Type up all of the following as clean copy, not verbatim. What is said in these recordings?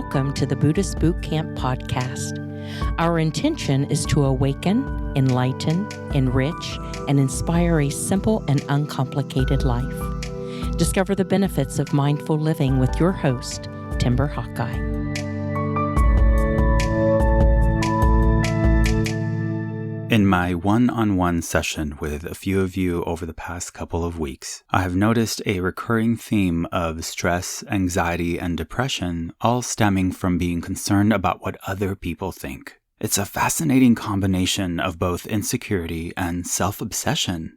welcome to the Buddhist Boot Camp podcast. Our intention is to awaken, enlighten, enrich, and inspire a simple and uncomplicated life. Discover the benefits of mindful living with your host, Timber Hawkeye. In my one-on-one session with a few of you over the past couple of weeks, I have noticed a recurring theme of stress, anxiety, and depression, all stemming from being concerned about what other people think. It's a fascinating combination of both insecurity and self-obsession.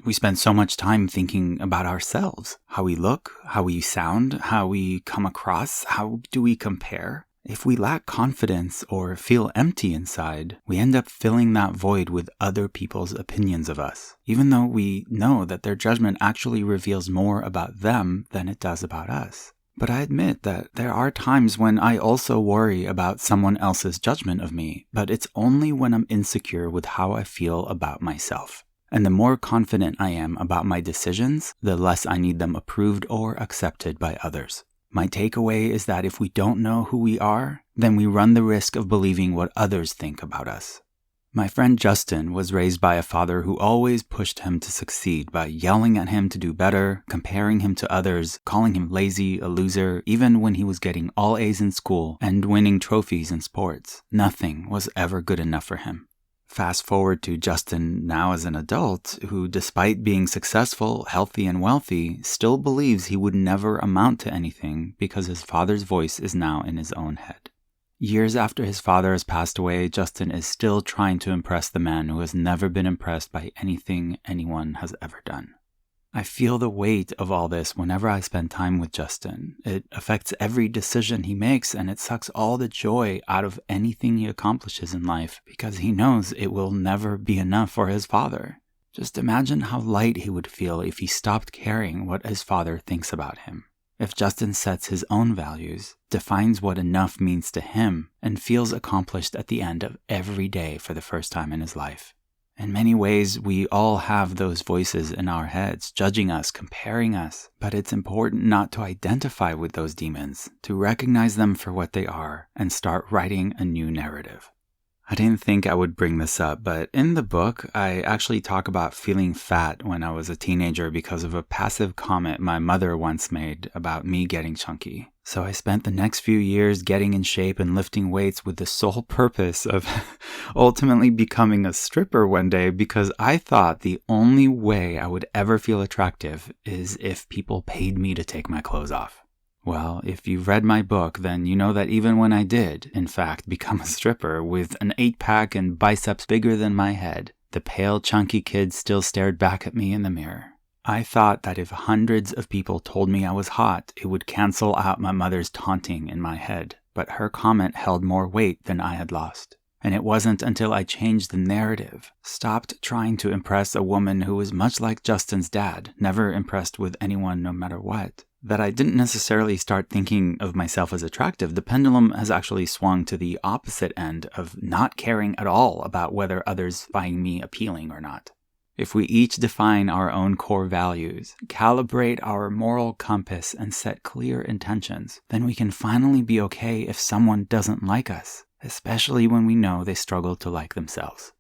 We spend so much time thinking about ourselves, how we look, how we sound, how we come across, how do we compare. If we lack confidence or feel empty inside, we end up filling that void with other people's opinions of us, even though we know that their judgment actually reveals more about them than it does about us. But I admit that there are times when I also worry about someone else's judgment of me, but it's only when I'm insecure with how I feel about myself. And the more confident I am about my decisions, the less I need them approved or accepted by others. My takeaway is that if we don't know who we are, then we run the risk of believing what others think about us. My friend Justin was raised by a father who always pushed him to succeed by yelling at him to do better, comparing him to others, calling him lazy, a loser, even when he was getting all A's in school and winning trophies in sports. Nothing was ever good enough for him. Fast forward to Justin now as an adult who, despite being successful, healthy, and wealthy, still believes he would never amount to anything because his father's voice is now in his own head. Years after his father has passed away, Justin is still trying to impress the man who has never been impressed by anything anyone has ever done. I feel the weight of all this whenever I spend time with Justin. It affects every decision he makes, and it sucks all the joy out of anything he accomplishes in life because he knows it will never be enough for his father. Just imagine how light he would feel if he stopped caring what his father thinks about him. If Justin sets his own values, defines what enough means to him, and feels accomplished at the end of every day for the first time in his life. In many ways, we all have those voices in our heads, judging us, comparing us, but it's important not to identify with those demons, to recognize them for what they are, and start writing a new narrative. I didn't think I would bring this up, but in the book, I actually talk about feeling fat when I was a teenager because of a passive comment my mother once made about me getting chunky. So I spent the next few years getting in shape and lifting weights with the sole purpose of ultimately becoming a stripper one day because I thought the only way I would ever feel attractive is if people paid me to take my clothes off. Well, if you've read my book, then you know that even when I did, in fact, become a stripper with an 8-pack and biceps bigger than my head, the pale, chunky kid still stared back at me in the mirror. I thought that if hundreds of people told me I was hot, it would cancel out my mother's taunting in my head, but her comment held more weight than I had lost. And it wasn't until I changed the narrative, stopped trying to impress a woman who was much like Justin's dad, never impressed with anyone no matter what, that I didn't necessarily start thinking of myself as attractive. The pendulum has actually swung to the opposite end of not caring at all about whether others find me appealing or not. If we each define our own core values, calibrate our moral compass, and set clear intentions, then we can finally be okay if someone doesn't like us, especially when we know they struggle to like themselves.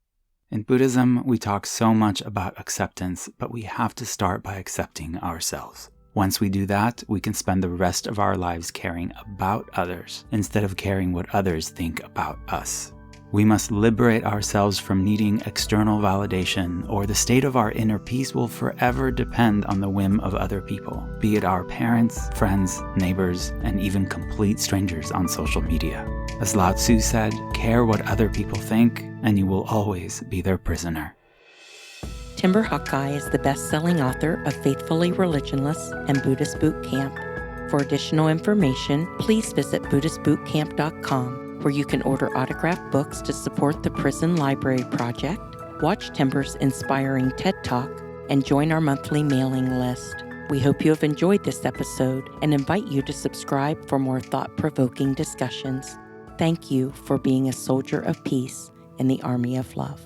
In Buddhism, we talk so much about acceptance, but we have to start by accepting ourselves. Once we do that, we can spend the rest of our lives caring about others instead of caring what others think about us. We must liberate ourselves from needing external validation, or the state of our inner peace will forever depend on the whim of other people, be it our parents, friends, neighbors, and even complete strangers on social media. As Lao Tzu said, care what other people think, and you will always be their prisoner. Timber Hawkeye is the best-selling author of Faithfully Religionless and Buddhist Boot Camp. For additional information, please visit BuddhistBootCamp.com, where you can order autographed books to support the Prison Library Project, watch Timber's inspiring TED Talk, and join our monthly mailing list. We hope you have enjoyed this episode and invite you to subscribe for more thought-provoking discussions. Thank you for being a soldier of peace in the army of love.